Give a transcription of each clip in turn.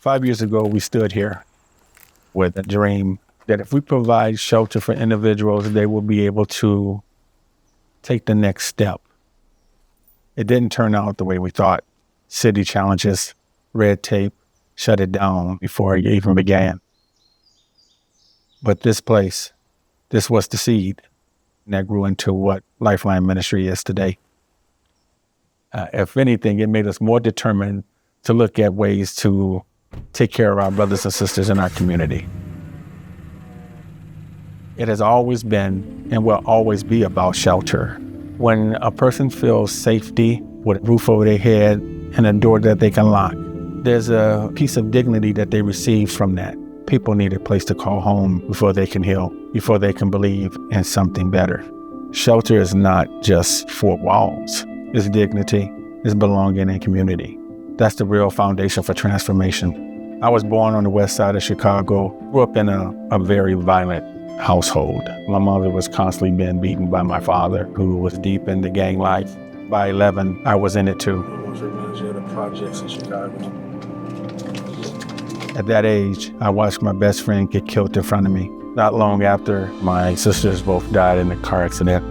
5 years ago, we stood here with a dream that if we provide shelter for individuals, they will be able to take the next step. It didn't turn out the way we thought. City challenges, red tape, shut it down before it even began. But this place, this was the seed, and that grew into what Lifeline Ministry is today. If anything, it made us more determined to look at ways to take care of our brothers and sisters in our community. It has always been and will always be about shelter. When a person feels safety with a roof over their head and a door that they can lock, there's a piece of dignity that they receive from that. People need a place to call home before they can heal, before they can believe in something better. Shelter is not just four walls. It's dignity, it's belonging and community. That's the real foundation for transformation. I was born on the west side of Chicago, grew up in a very violent household. My mother was constantly being beaten by my father, who was deep into gang life. By 11, I was in it too. I was manager of the projects in Chicago. At that age, I watched my best friend get killed in front of me. Not long after, my sisters both died in a car accident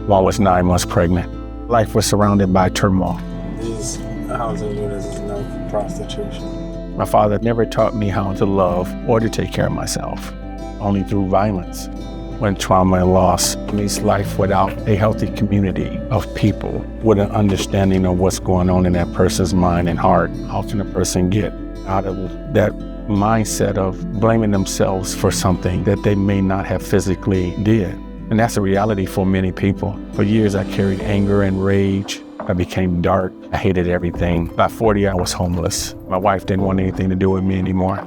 while I was 9 months pregnant. Life was surrounded by turmoil. These housing units is known for prostitution. My father never taught me how to love or to take care of myself, only through violence. When trauma and loss meets life without a healthy community of people with an understanding of what's going on in that person's mind and heart, how can a person get out of that mindset of blaming themselves for something that they may not have physically did? And that's a reality for many people. For years, I carried anger and rage. I became dark. I hated everything. By 40, I was homeless. My wife didn't want anything to do with me anymore.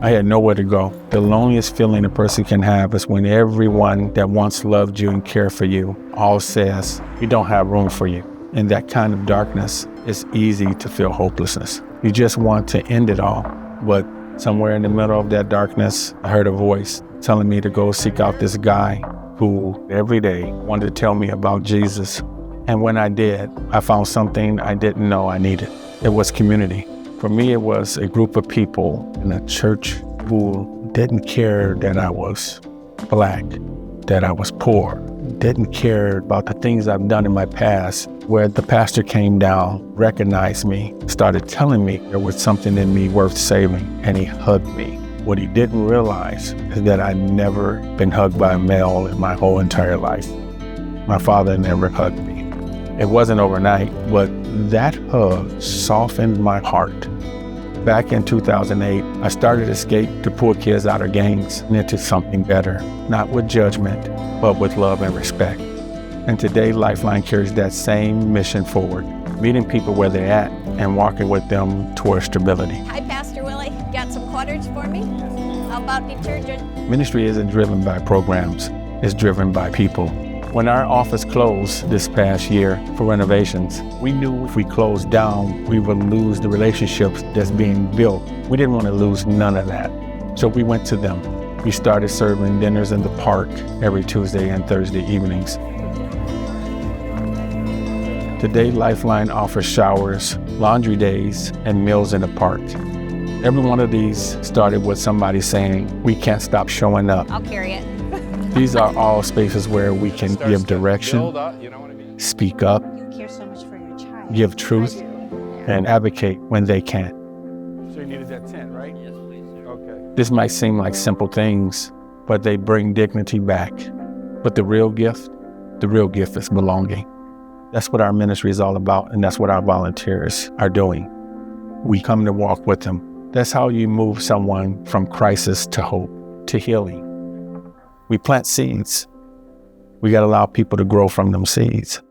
I had nowhere to go. The loneliest feeling a person can have is when everyone that once loved you and cared for you all says, we don't have room for you. In that kind of darkness, it's easy to feel hopelessness. You just want to end it all. But somewhere in the middle of that darkness, I heard a voice telling me to go seek out this guy who every day wanted to tell me about Jesus. And when I did, I found something I didn't know I needed. It was community. For me, it was a group of people in a church who didn't care that I was Black, that I was poor, didn't care about the things I've done in my past, where the pastor came down, recognized me, started telling me there was something in me worth saving, and he hugged me. What he didn't realize is that I'd never been hugged by a male in my whole entire life. My father never hugged me. It wasn't overnight, but that hug softened my heart. Back in 2008, I started Escape to pull kids out of gangs and into something better, not with judgment, but with love and respect. And today, Lifeline carries that same mission forward, meeting people where they're at and walking with them towards stability. Hi, Pastor Willie. Got some quarters for me? How about detergent? Ministry isn't driven by programs, it's driven by people. When our office closed this past year for renovations, we knew if we closed down, we would lose the relationships that's being built. We didn't want to lose none of that. So we went to them. We started serving dinners in the park every Tuesday and Thursday evenings. Today, Lifeline offers showers, laundry days, and meals in the park. Every one of these started with somebody saying, we can't stop showing up. I'll carry it. These are all spaces where we can give direction, speak up, give truth, and advocate when they can't. So you needed that tent, right? Yes, please. Okay. This might seem like simple things, but they bring dignity back. But the real gift is belonging. That's what our ministry is all about, and that's what our volunteers are doing. We come to walk with them. That's how you move someone from crisis to hope, to healing. We plant seeds. We got to allow people to grow from them seeds.